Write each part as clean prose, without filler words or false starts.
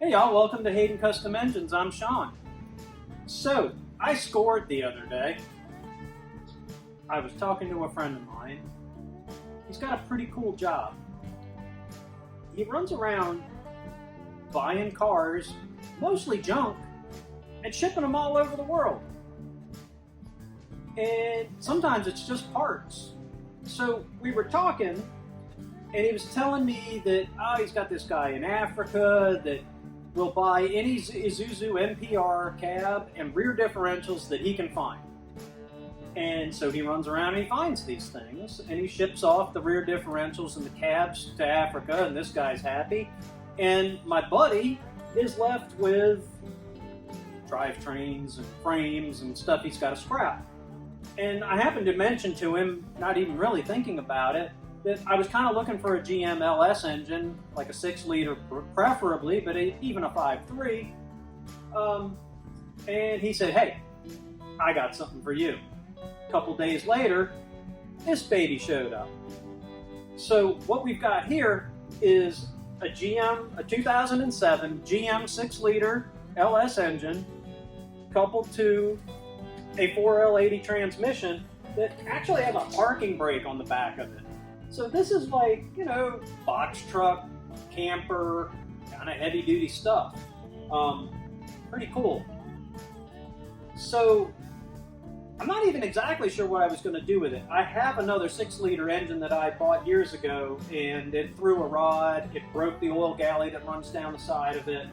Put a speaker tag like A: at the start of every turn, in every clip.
A: Hey y'all, welcome to Hayden Custom Engines. I'm Sean. So, I scored the other day. I was talking to a friend of mine. He's got a pretty cool job. He runs around buying cars, mostly junk, and shipping them all over the world. And sometimes it's just parts. So we were talking, and he was telling me that, he's got this guy in Africa that will buy any Isuzu NPR cab and rear differentials that he can find. And so he runs around and he finds these things, and he ships off the rear differentials and the cabs to Africa, and this guy's happy. And my buddy is left with drivetrains and frames and stuff he's got to scrap. And I happened to mention to him, not even really thinking about it, that I was kind of looking for a GM LS engine, like a 6-liter preferably, but even a 5.3. And he said, hey, I got something for you. A couple days later, this baby showed up. So what we've got here is a 2007 GM 6-liter LS engine coupled to a 4L80 transmission that actually has a parking brake on the back of it. So this is like, box truck, camper, kind of heavy duty stuff. Pretty cool. So I'm not even exactly sure what I was going to do with it. I have another 6-liter engine that I bought years ago, and it threw a rod. It broke the oil galley that runs down the side of it,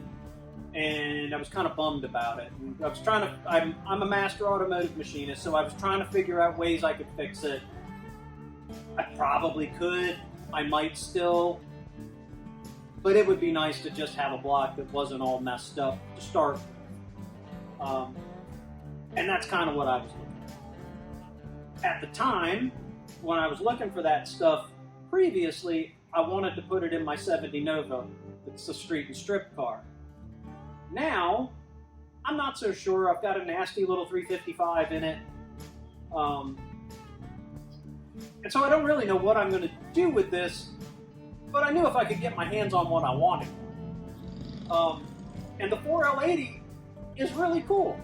A: and I was kind of bummed about it. And I was trying to. I'm a master automotive machinist, so I was trying to figure out ways I could fix it. I probably could. I might still, but it would be nice to just have a block that wasn't all messed up to start with. And that's kind of what I was looking for. At the time, when I was looking for that stuff previously, I wanted to put it in my 70 Nova. It's a street and strip car. Now, I'm not so sure. I've got a nasty little 355 in it. And so I don't really know what I'm going to do with this, but I knew if I could get my hands on one, I wanted. And the 4L80 is really cool.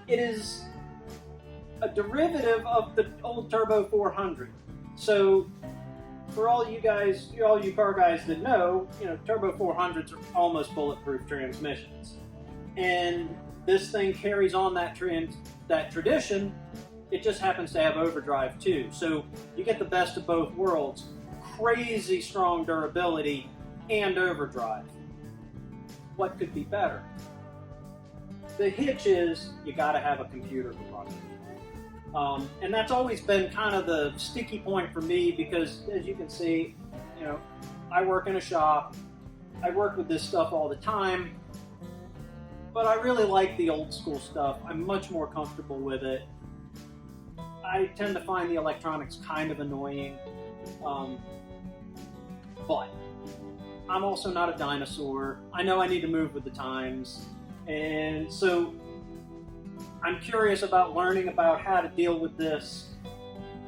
A: It is a derivative of the old Turbo 400. So for all you guys, all you car guys that know, Turbo 400s are almost bulletproof transmissions. And this thing carries on that tradition. It just happens to have overdrive too. So you get the best of both worlds. Crazy strong durability and overdrive. What could be better? The hitch is you gotta have a computer to run it. And that's always been kind of the sticky point for me because, as you can see, I work in a shop. I work with this stuff all the time. But I really like the old school stuff. I'm much more comfortable with it. I tend to find the electronics kind of annoying, but I'm also not a dinosaur. I know I need to move with the times, and so I'm curious about learning about how to deal with this.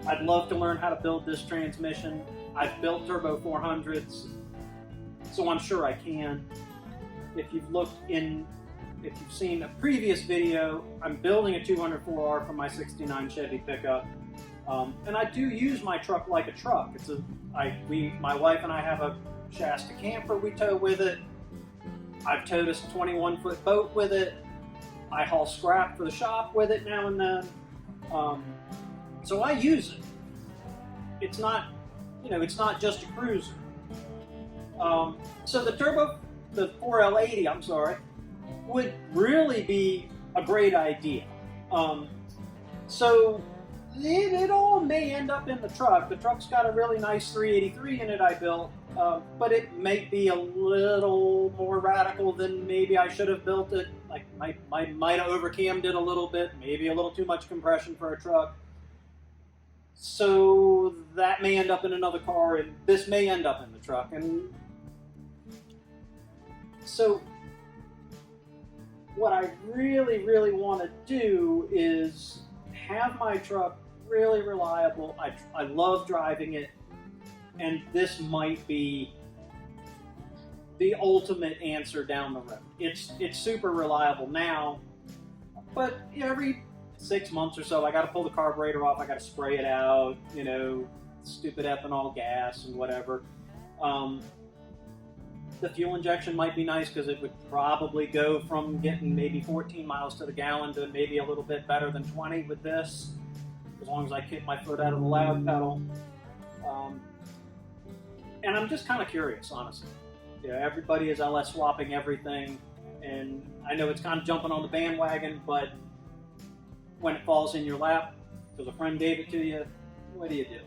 A: I'd love to learn how to build this transmission. I've built Turbo 400s, so I'm sure I can. If you've seen a previous video, I'm building a 204R for my 69 Chevy pickup. And I do use my truck like a truck. My wife and I have a Shasta camper we tow with it. I've towed a 21-foot boat with it. I haul scrap for the shop with it now and then. So I use it. It's not just a cruiser. So the 4L80, would really be a great idea. So it all may end up in the truck. The truck's got a really nice 383 in it I built, but it may be a little more radical than maybe I should have built it. Like might have overcammed it a little bit, maybe a little too much compression for a truck. So that may end up in another car, and this may end up in the truck. And so what I really, really want to do is have my truck really reliable. I love driving it, and this might be the ultimate answer down the road. It's super reliable now, but every 6 months or so, I got to pull the carburetor off. I got to spray it out. Stupid ethanol gas and whatever. The fuel injection might be nice because it would probably go from getting maybe 14 miles to the gallon to maybe a little bit better than 20 with this, as long as I kick my foot out of the loud pedal. And I'm just kind of curious, honestly. Everybody is LS swapping everything, and I know it's kind of jumping on the bandwagon, but when it falls in your lap because a friend gave it to you, what do you do?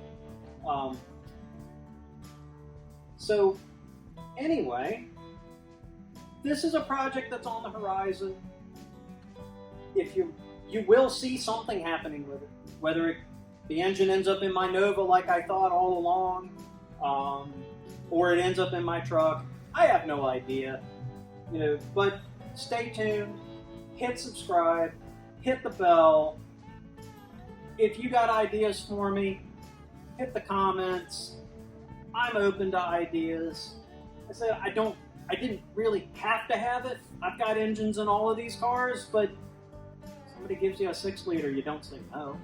A: So anyway, this is a project that's on the horizon. If you will see something happening with it, whether the engine ends up in my Nova like I thought all along, or it ends up in my truck, I have no idea. But stay tuned, hit subscribe, hit the bell. If you got ideas for me, hit the comments. I'm open to ideas. I said I didn't really have to have it. I've got engines in all of these cars, but somebody gives you a 6-liter, you don't say no,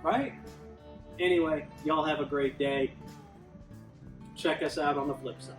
A: right? Anyway, y'all have a great day. Check us out on the flip side.